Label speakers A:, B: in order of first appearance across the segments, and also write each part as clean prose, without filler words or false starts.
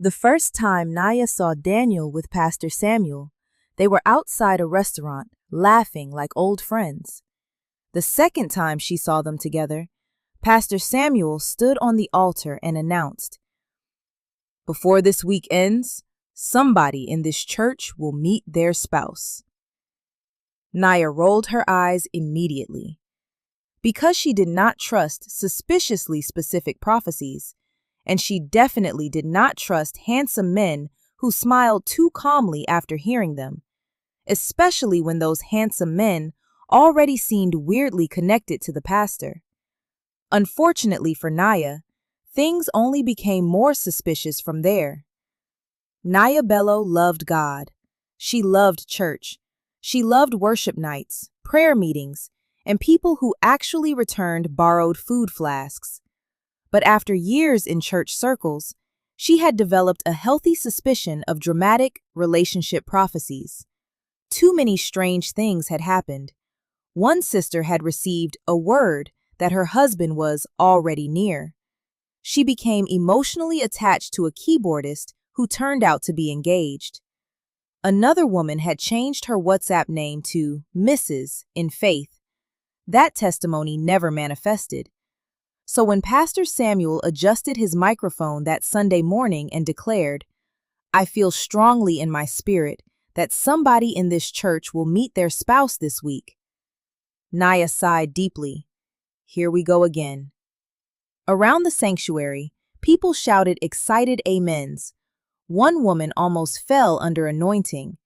A: The first time Naya saw Daniel with Pastor Samuel, they were outside a restaurant, laughing like old friends. The second time she saw them together, Pastor Samuel stood on the altar and announced, "Before this week ends, somebody in this church will meet their spouse." Naya rolled her eyes immediately. Because she did not trust suspiciously specific prophecies, and she definitely did not trust handsome men who smiled too calmly after hearing them, especially when those handsome men already seemed weirdly connected to the pastor. Unfortunately for Naya, things only became more suspicious from there. Naya Bello loved God. She loved church. She loved worship nights, prayer meetings, and people who actually returned borrowed food flasks. But after years in church circles, she had developed a healthy suspicion of dramatic relationship prophecies. Too many strange things had happened. One sister had received a word that her husband was already near. She became emotionally attached to a keyboardist who turned out to be engaged. Another woman had changed her WhatsApp name to Mrs. in faith. That testimony never manifested. So when Pastor Samuel adjusted his microphone that Sunday morning and declared, "I feel strongly in my spirit that somebody in this church will meet their spouse this week," Naya sighed deeply. Here we go again. Around the sanctuary, people shouted excited amens. One woman almost fell under anointing.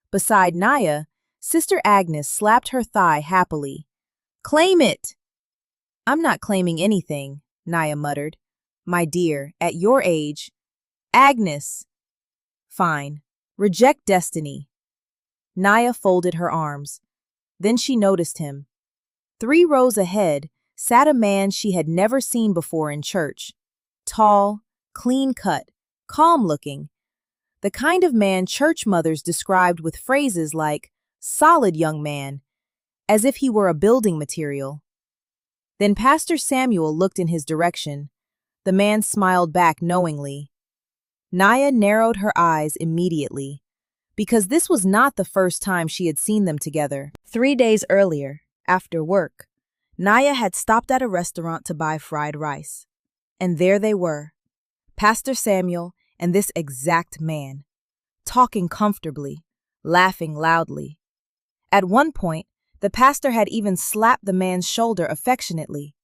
A: Beside Naya, Sister Agnes slapped her thigh happily. "Claim it!" "I'm not claiming anything," Naya muttered. "My dear, at your age—" "Agnes!" "Fine. Reject destiny." Naya folded her arms. Then she noticed him. 3 rows ahead sat a man she had never seen before in church. Tall, clean-cut, calm-looking. The kind of man church mothers described with phrases like, "solid young man," as if he were a building material. Then Pastor Samuel looked in his direction. The man smiled back knowingly. Naya narrowed her eyes immediately, because this was not the first time she had seen them together. 3 days earlier, after work, Naya had stopped at a restaurant to buy fried rice. And there they were, Pastor Samuel and this exact man, talking comfortably, laughing loudly. At one point, the pastor had even slapped the man's shoulder affectionately.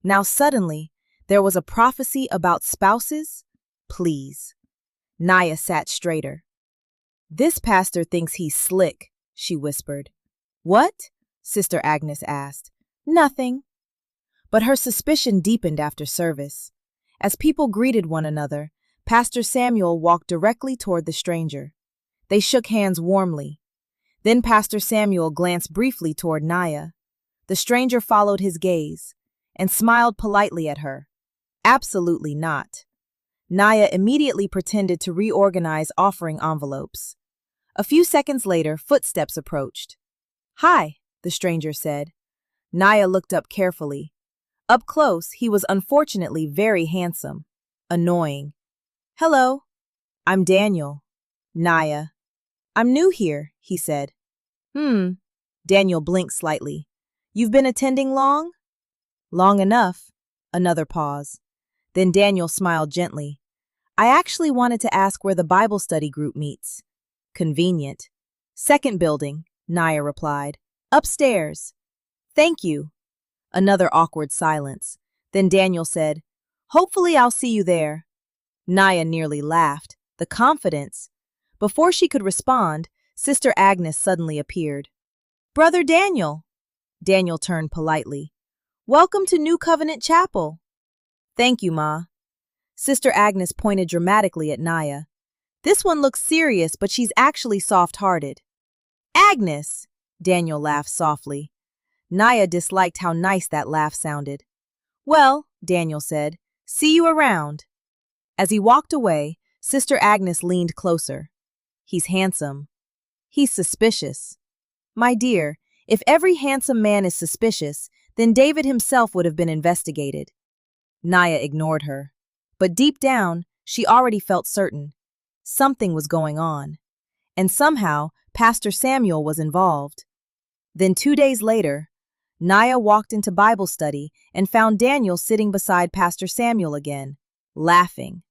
A: Now suddenly, there was a prophecy about spouses? Please. Naya sat straighter. "This pastor thinks he's slick," she whispered. "What?" Sister Agnes asked. "Nothing." But her suspicion deepened after service. As people greeted one another, Pastor Samuel walked directly toward the stranger. They shook hands warmly. Then Pastor Samuel glanced briefly toward Naya. The stranger followed his gaze and smiled politely at her. Absolutely not. Naya immediately pretended to reorganize offering envelopes. A few seconds later, footsteps approached. "Hi," the stranger said. Naya looked up carefully. Up close, he was unfortunately very handsome. Annoying. "Hello. I'm Daniel." "Naya." "I'm new here," he said. Daniel blinked slightly. "You've been attending long?" "Long enough." Another pause. Then Daniel smiled gently. "I actually wanted to ask where the Bible study group meets." "Convenient." "Second building," Naya replied. "Upstairs." "Thank you." Another awkward silence. Then Daniel said, "Hopefully I'll see you there." Naya nearly laughed. The confidence. Before she could respond, Sister Agnes suddenly appeared. "Brother Daniel." Daniel turned politely. "Welcome to New Covenant Chapel." "Thank you, Ma." Sister Agnes pointed dramatically at Naya. "This one looks serious, but she's actually soft-hearted." "Agnes!" Daniel laughed softly. Naya disliked how nice that laugh sounded. "Well," Daniel said, "see you around." As he walked away, Sister Agnes leaned closer. "He's handsome." "He's suspicious." "My dear, if every handsome man is suspicious, then David himself would have been investigated." Naya ignored her. But deep down, She already felt certain. Something was going on. And somehow, Pastor Samuel was involved. Then 2 days later, Naya walked into Bible study and found Daniel sitting beside Pastor Samuel again, laughing.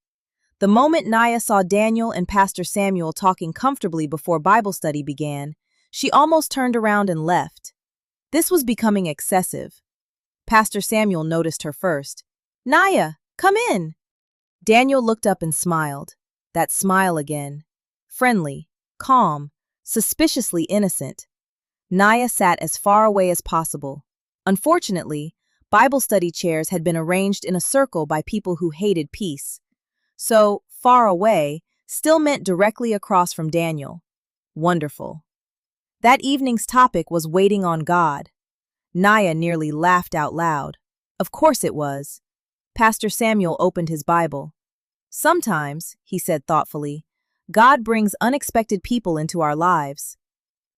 A: The moment Naya saw Daniel and Pastor Samuel talking comfortably before Bible study began, she almost turned around and left. This was becoming excessive. Pastor Samuel noticed her first. "Naya, come in." Daniel looked up and smiled. That smile again. Friendly, calm, suspiciously innocent. Naya sat as far away as possible. Unfortunately, Bible study chairs had been arranged in a circle by people who hated peace. So, far away still meant directly across from Daniel. Wonderful. That evening's topic was waiting on God. Naya nearly laughed out loud. Of course it was. Pastor Samuel opened his Bible. "Sometimes," he said thoughtfully, "God brings unexpected people into our lives."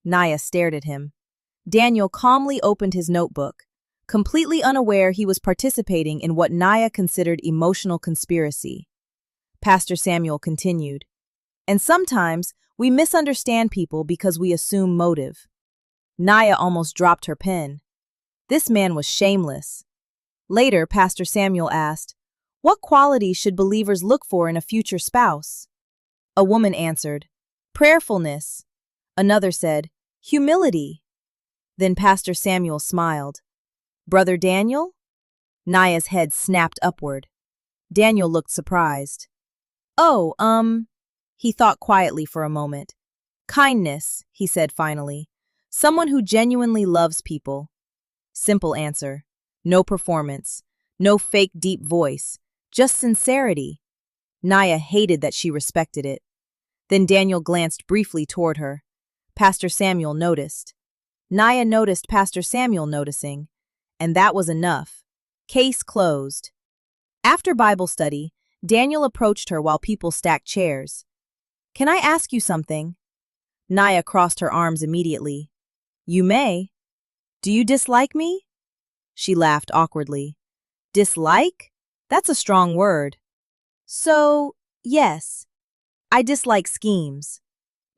A: Naya stared at him. Daniel calmly opened his notebook, completely unaware he was participating in what Naya considered emotional conspiracy. Pastor Samuel continued, "And sometimes we misunderstand people because we assume motive." Naya almost dropped her pen. This man was shameless. Later, Pastor Samuel asked, "What qualities should believers look for in a future spouse?" A woman answered, "Prayerfulness." Another said, "Humility." Then Pastor Samuel smiled. "Brother Daniel?" Naya's head snapped upward. Daniel looked surprised. "Oh, he thought quietly for a moment. "Kindness," he said finally. "Someone who genuinely loves people." Simple answer. No performance. No fake deep voice. Just sincerity. Naya hated that she respected it. Then Daniel glanced briefly toward her. Pastor Samuel noticed. Naya noticed Pastor Samuel noticing. And that was enough. Case closed. After Bible study, Daniel approached her while people stacked chairs. "Can I ask you something?" Naya crossed her arms immediately. "You may." "Do you dislike me?" She laughed awkwardly. "Dislike? That's a strong word." "So, yes. I dislike schemes."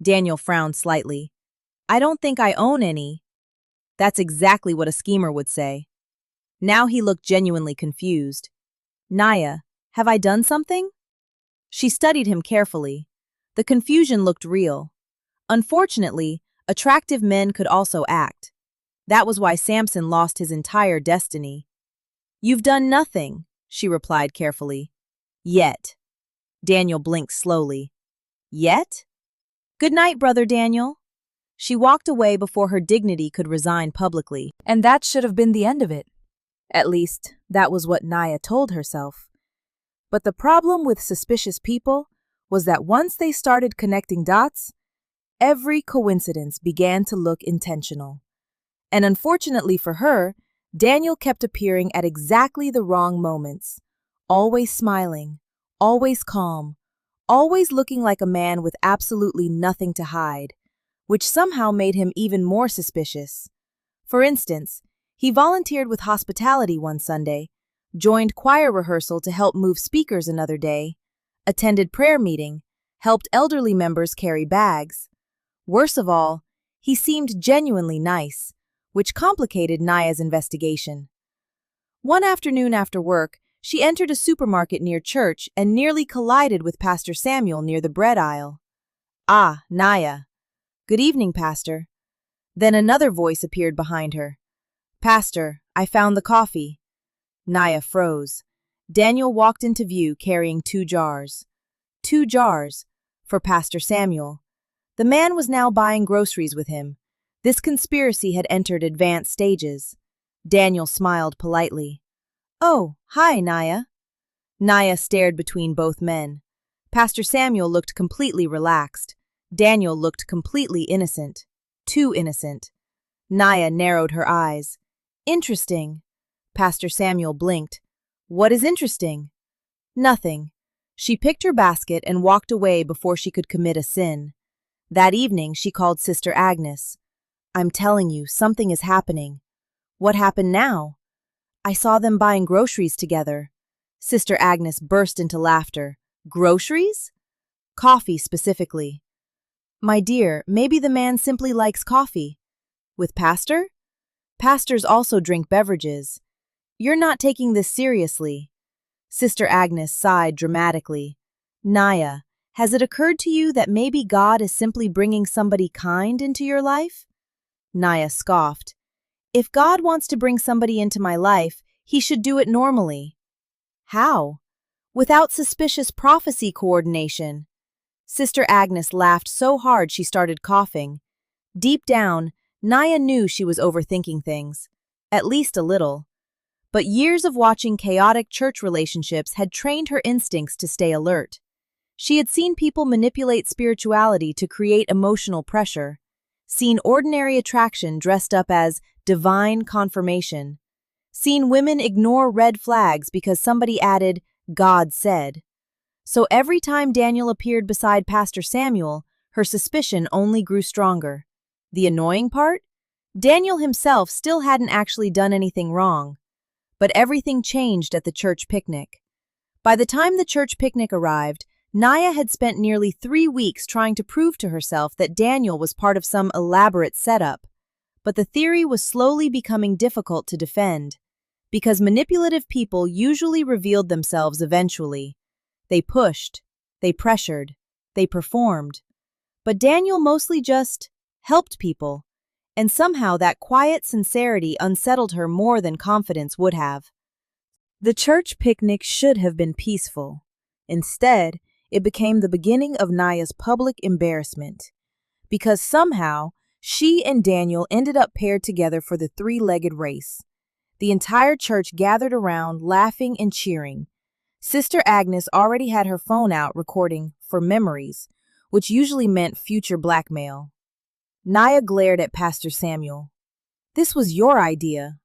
A: Daniel frowned slightly. "I don't think I own any." That's exactly what a schemer would say. Now he looked genuinely confused. "Naya, have I done something?" She studied him carefully. The confusion looked real. Unfortunately, attractive men could also act. That was why Samson lost his entire destiny. "You've done nothing," she replied carefully. "Yet." Daniel blinked slowly. "Yet?" "Good night, Brother Daniel." She walked away before her dignity could resign publicly. And that should have been the end of it. At least, that was what Naya told herself. But the problem with suspicious people was that once they started connecting dots, every coincidence began to look intentional. And unfortunately for her, Daniel kept appearing at exactly the wrong moments, always smiling, always calm, always looking like a man with absolutely nothing to hide, which somehow made him even more suspicious. For instance, he volunteered with hospitality one Sunday, joined choir rehearsal to help move speakers another day, attended prayer meeting, helped elderly members carry bags. Worst of all, he seemed genuinely nice, which complicated Naya's investigation. One afternoon after work, she entered a supermarket near church and nearly collided with Pastor Samuel near the bread aisle. "Ah, Naya." "Good evening, Pastor." Then another voice appeared behind her. "Pastor, I found the coffee." Naya froze. Daniel walked into view carrying 2 jars. 2 jars for Pastor Samuel. The man was now buying groceries with him. This conspiracy had entered advanced stages. Daniel smiled politely. "Oh, hi, Naya." Naya stared between both men. Pastor Samuel looked completely relaxed. Daniel looked completely innocent. Too innocent. Naya narrowed her eyes. "Interesting." Pastor Samuel blinked. "What is interesting?" "Nothing." She picked her basket and walked away before she could commit a sin. That evening, she called Sister Agnes. "I'm telling you, something is happening." "What happened now?" "I saw them buying groceries together." Sister Agnes burst into laughter. Groceries? Coffee specifically. My dear, maybe the man simply likes coffee. With pastor? Pastors also drink beverages. You're not taking this seriously. Sister Agnes sighed dramatically. Naya, has it occurred to you that maybe God is simply bringing somebody kind into your life? Naya scoffed. If God wants to bring somebody into my life, he should do it normally. How? Without suspicious prophecy coordination. Sister Agnes laughed so hard she started coughing. Deep down, Naya knew she was overthinking things. At least a little. But years of watching chaotic church relationships had trained her instincts to stay alert. She had seen people manipulate spirituality to create emotional pressure, seen ordinary attraction dressed up as divine confirmation, seen women ignore red flags because somebody added, God said. So every time Daniel appeared beside Pastor Samuel, her suspicion only grew stronger. The annoying part? Daniel himself still hadn't actually done anything wrong. But everything changed at the church picnic. By the time the church picnic arrived, Naya had spent nearly 3 weeks trying to prove to herself that Daniel was part of some elaborate setup. But the theory was slowly becoming difficult to defend, because manipulative people usually revealed themselves eventually. They pushed, they pressured, they performed. But Daniel mostly just helped people, and somehow that quiet sincerity unsettled her more than confidence would have. The church picnic should have been peaceful. Instead, it became the beginning of Naya's public embarrassment, because somehow she and Daniel ended up paired together for the three-legged race. The entire church gathered around, laughing and cheering. Sister Agnes already had her phone out recording for memories, which usually meant future blackmail. Naya glared at Pastor Samuel. This was your idea.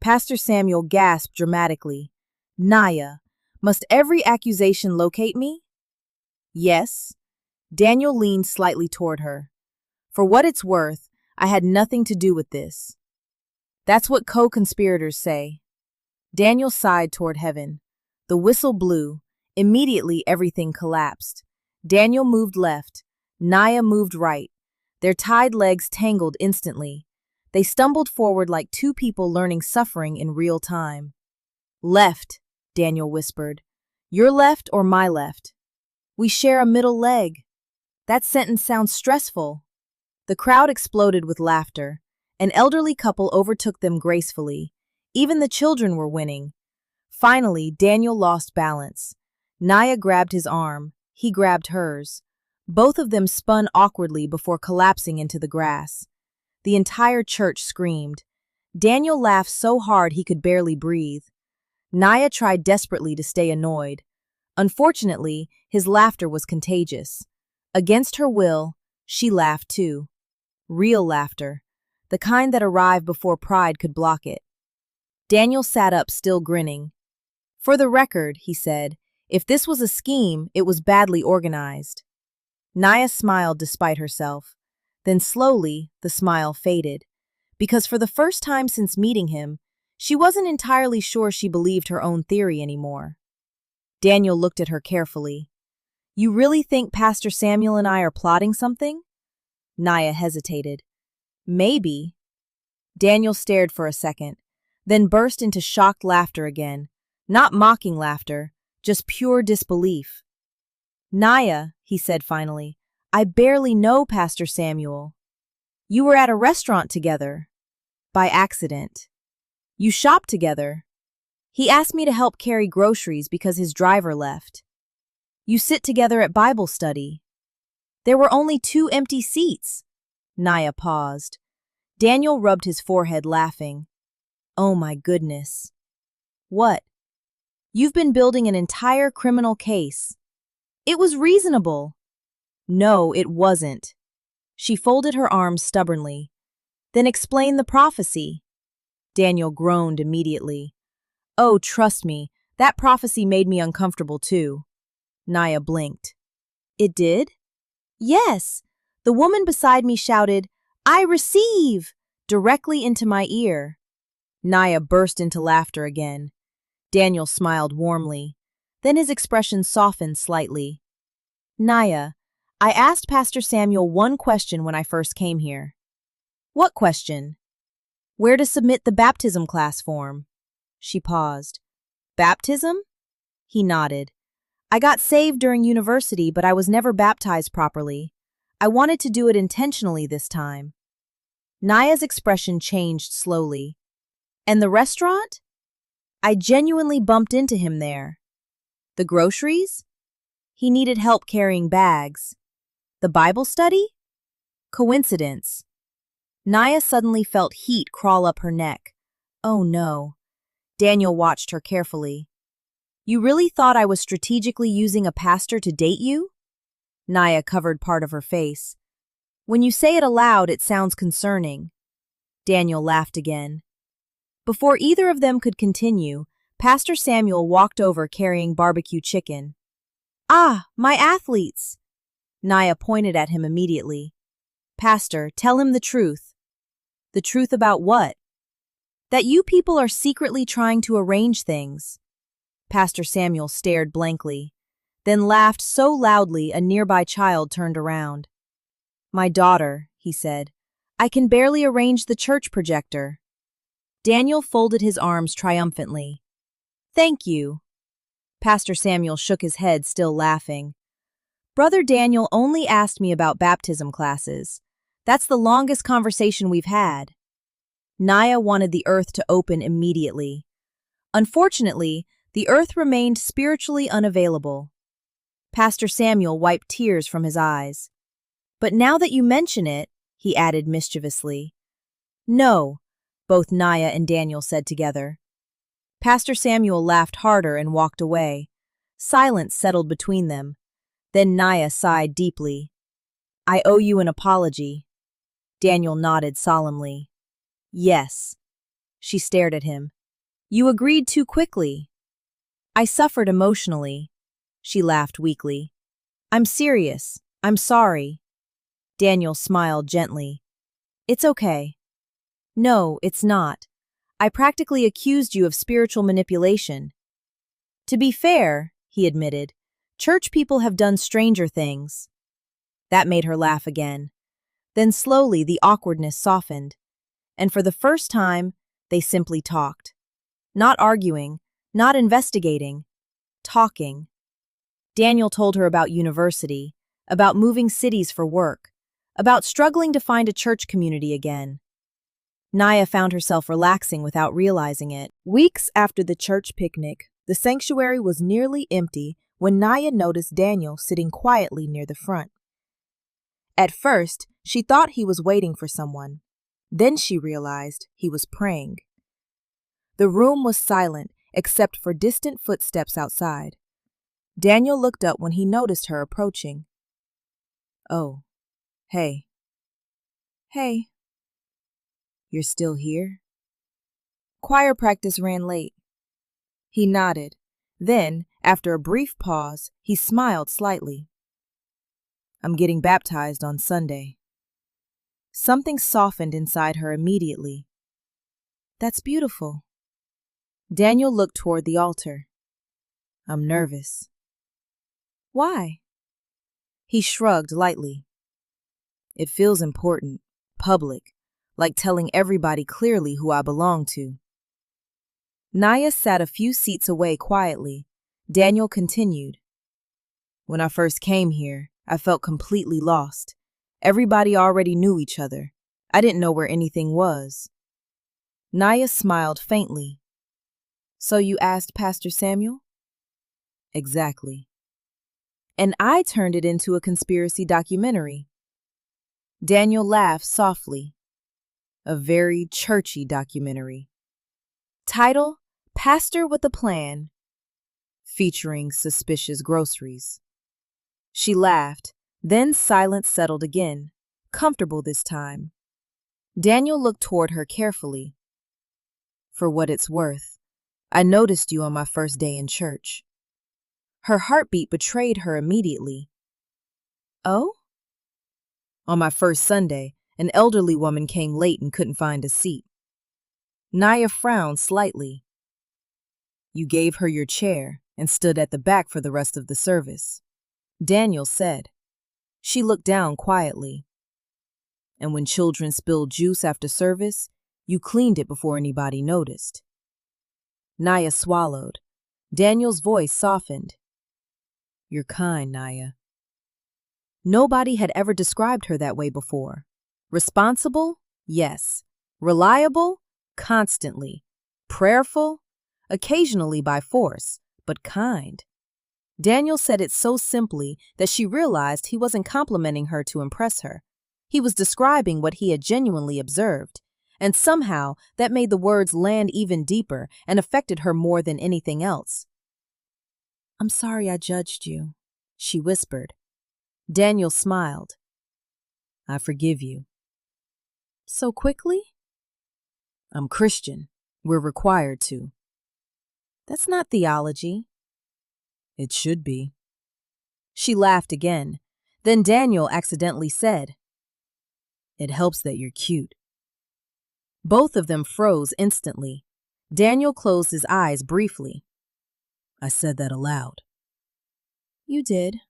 A: Pastor Samuel gasped dramatically. Naya, must every accusation locate me? Yes. Daniel leaned slightly toward her. For what it's worth, I had nothing to do with this. That's what co-conspirators say. Daniel sighed toward heaven. The whistle blew. Immediately everything collapsed. Daniel moved left. Naya moved right. Their tied legs tangled instantly. They stumbled forward like two people learning suffering in real time. Left, Daniel whispered. Your left or my left? We share a middle leg. That sentence sounds stressful. The crowd exploded with laughter. An elderly couple overtook them gracefully. Even the children were winning. Finally, Daniel lost balance. Naya grabbed his arm. He grabbed hers. Both of them spun awkwardly before collapsing into the grass. The entire church screamed. Daniel laughed so hard he could barely breathe. Naya tried desperately to stay annoyed. Unfortunately, his laughter was contagious. Against her will, she laughed too. Real laughter, the kind that arrived before pride could block it. Daniel sat up, still grinning. For the record, he said, if this was a scheme, it was badly organized. Naya smiled despite herself. Then slowly, the smile faded, because for the first time since meeting him, she wasn't entirely sure she believed her own theory anymore. Daniel looked at her carefully. You really think Pastor Samuel and I are plotting something? Naya hesitated. Maybe. Daniel stared for a second, then burst into shocked laughter again. Not mocking laughter, just pure disbelief. Naya, he said finally, I barely know Pastor Samuel. You were at a restaurant together. By accident. You shopped together. He asked me to help carry groceries because his driver left. You sit together at Bible study. There were only 2 empty seats. Naya paused. Daniel rubbed his forehead, laughing. Oh my goodness. What? You've been building an entire criminal case. It was reasonable. No, it wasn't. She folded her arms stubbornly. Then explain the prophecy. Daniel groaned immediately. Oh, trust me, that prophecy made me uncomfortable too. Naya blinked. It did? Yes. The woman beside me shouted, I receive! Directly into my ear. Naya burst into laughter again. Daniel smiled warmly. Then his expression softened slightly. Naya, I asked Pastor Samuel one question when I first came here. What question? Where to submit the baptism class form? She paused. Baptism? He nodded. I got saved during university, but I was never baptized properly. I wanted to do it intentionally this time. Naya's expression changed slowly. And the restaurant? I genuinely bumped into him there. The groceries? He needed help carrying bags. The Bible study? Coincidence. Naya suddenly felt heat crawl up her neck. Oh no. Daniel watched her carefully. You really thought I was strategically using a pastor to date you? Naya covered part of her face. When you say it aloud, it sounds concerning. Daniel laughed again. Before either of them could continue, Pastor Samuel walked over carrying barbecue chicken. Ah, my athletes! Naya pointed at him immediately. Pastor, tell him the truth. The truth about what? That you people are secretly trying to arrange things. Pastor Samuel stared blankly, then laughed so loudly a nearby child turned around. My daughter, he said. I can barely arrange the church projector. Daniel folded his arms triumphantly. Thank you. Pastor Samuel shook his head, still laughing. Brother Daniel only asked me about baptism classes. That's the longest conversation we've had. Naya wanted the earth to open immediately. Unfortunately, the earth remained spiritually unavailable. Pastor Samuel wiped tears from his eyes. But now that you mention it, he added mischievously. No, both Naya and Daniel said together. Pastor Samuel laughed harder and walked away. Silence settled between them. Then Naya sighed deeply. I owe you an apology. Daniel nodded solemnly. Yes. She stared at him. You agreed too quickly. I suffered emotionally. She laughed weakly. I'm serious. I'm sorry. Daniel smiled gently. It's okay. No, it's not. I practically accused you of spiritual manipulation. To be fair, he admitted, church people have done stranger things. That made her laugh again. Then slowly the awkwardness softened. And for the first time, they simply talked. Not arguing, not investigating, talking. Daniel told her about university, about moving cities for work, about struggling to find a church community again. Naya found herself relaxing without realizing it. Weeks after the church picnic, the sanctuary was nearly empty when Naya noticed Daniel sitting quietly near the front. At first, she thought he was waiting for someone. Then she realized he was praying. The room was silent except for distant footsteps outside. Daniel looked up when he noticed her approaching. Oh, hey. Hey. You're still here? Choir practice ran late. He nodded. Then, after a brief pause, he smiled slightly. I'm getting baptized on Sunday. Something softened inside her immediately. That's beautiful. Daniel looked toward the altar. I'm nervous. Why? He shrugged lightly. It feels important, public, like telling everybody clearly who I belong to. Naya sat a few seats away quietly. Daniel continued. When I first came here, I felt completely lost. Everybody already knew each other. I didn't know where anything was. Naya smiled faintly. So you asked Pastor Samuel? Exactly. And I turned it into a conspiracy documentary. Daniel laughed softly. A very churchy documentary. Title, Pastor with a Plan, featuring suspicious groceries. She laughed, then silence settled again, comfortable this time. Daniel looked toward her carefully. For what it's worth, I noticed you on my first day in church. Her heartbeat betrayed her immediately. Oh? On my first Sunday, an elderly woman came late and couldn't find a seat. Naya frowned slightly. You gave her your chair, and stood at the back for the rest of the service. Daniel said. She looked down quietly. And when children spilled juice after service, you cleaned it before anybody noticed. Naya swallowed. Daniel's voice softened. You're kind, Naya. Nobody had ever described her that way before. Responsible? Yes. Reliable? Constantly. Prayerful? Occasionally by force, but kind. Daniel said it so simply that she realized he wasn't complimenting her to impress her. He was describing what he had genuinely observed, and somehow that made the words land even deeper and affected her more than anything else. I'm sorry I judged you, she whispered. Daniel smiled. I forgive you. So quickly? I'm Christian. We're required to. That's not theology. It should be. She laughed again. Then Daniel accidentally said, It helps that you're cute. Both of them froze instantly. Daniel closed his eyes briefly. I said that aloud. You did.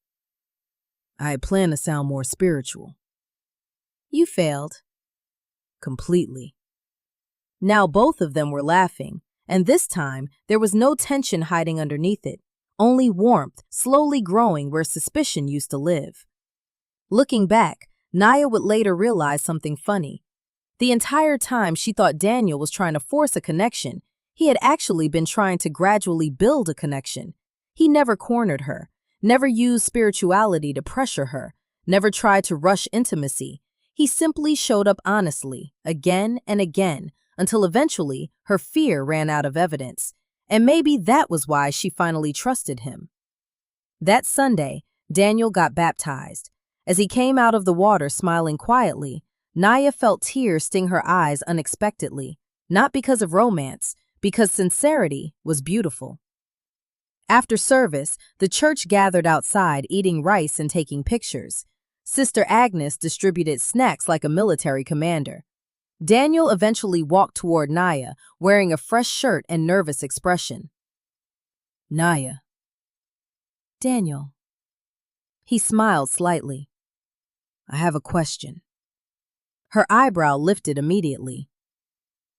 A: I had planned to sound more spiritual. You failed. Completely. Now both of them were laughing, and this time there was no tension hiding underneath it, only warmth slowly growing where suspicion used to live. Looking back, Naya would later realize something funny. The entire time she thought Daniel was trying to force a connection, he had actually been trying to gradually build a connection. He never cornered her, never used spirituality to pressure her, never tried to rush intimacy. He simply showed up honestly, again and again, until eventually her fear ran out of evidence. And maybe that was why she finally trusted him. That Sunday, Daniel got baptized. As he came out of the water smiling quietly, Naya felt tears sting her eyes unexpectedly, not because of romance, because sincerity was beautiful. After service, the church gathered outside eating rice and taking pictures. Sister Agnes distributed snacks like a military commander. Daniel eventually walked toward Naya, wearing a fresh shirt and nervous expression. Naya. Daniel. He smiled slightly. I have a question. Her eyebrow lifted immediately.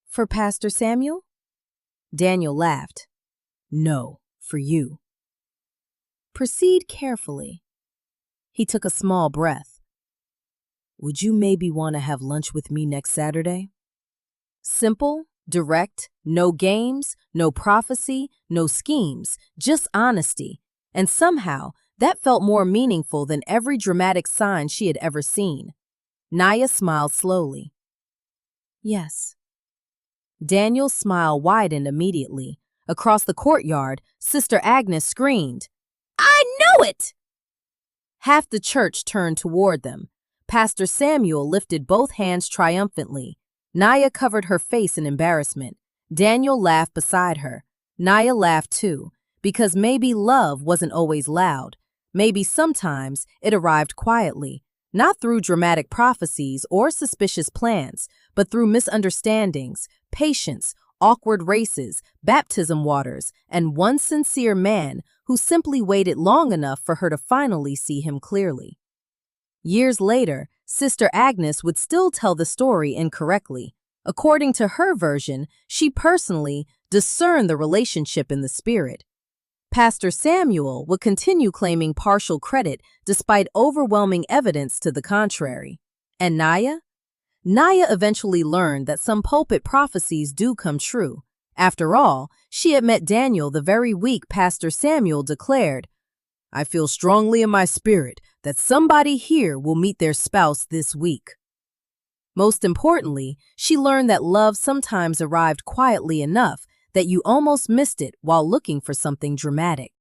A: For Pastor Samuel? Daniel laughed. No, for you. Proceed carefully. He took a small breath. Would you maybe want to have lunch with me next Saturday? Simple, direct, no games, no prophecy, no schemes, just honesty. And somehow, that felt more meaningful than every dramatic sign she had ever seen. Naya smiled slowly. Yes. Daniel's smile widened immediately. Across the courtyard, Sister Agnes screamed, I knew it! Half the church turned toward them. Pastor Samuel lifted both hands triumphantly. Naya covered her face in embarrassment. Daniel laughed beside her. Naya laughed too, because maybe love wasn't always loud. Maybe sometimes it arrived quietly, not through dramatic prophecies or suspicious plans, but through misunderstandings, patience, awkward races, baptism waters, and one sincere man who simply waited long enough for her to finally see him clearly. Years later, Sister Agnes would still tell the story incorrectly. According to her version, she personally discerned the relationship in the spirit. Pastor Samuel would continue claiming partial credit despite overwhelming evidence to the contrary. And Naya? Naya eventually learned that some pulpit prophecies do come true. After all, she had met Daniel the very week Pastor Samuel declared, I feel strongly in my spirit that somebody here will meet their spouse this week. Most importantly, she learned that love sometimes arrived quietly enough that you almost missed it while looking for something dramatic.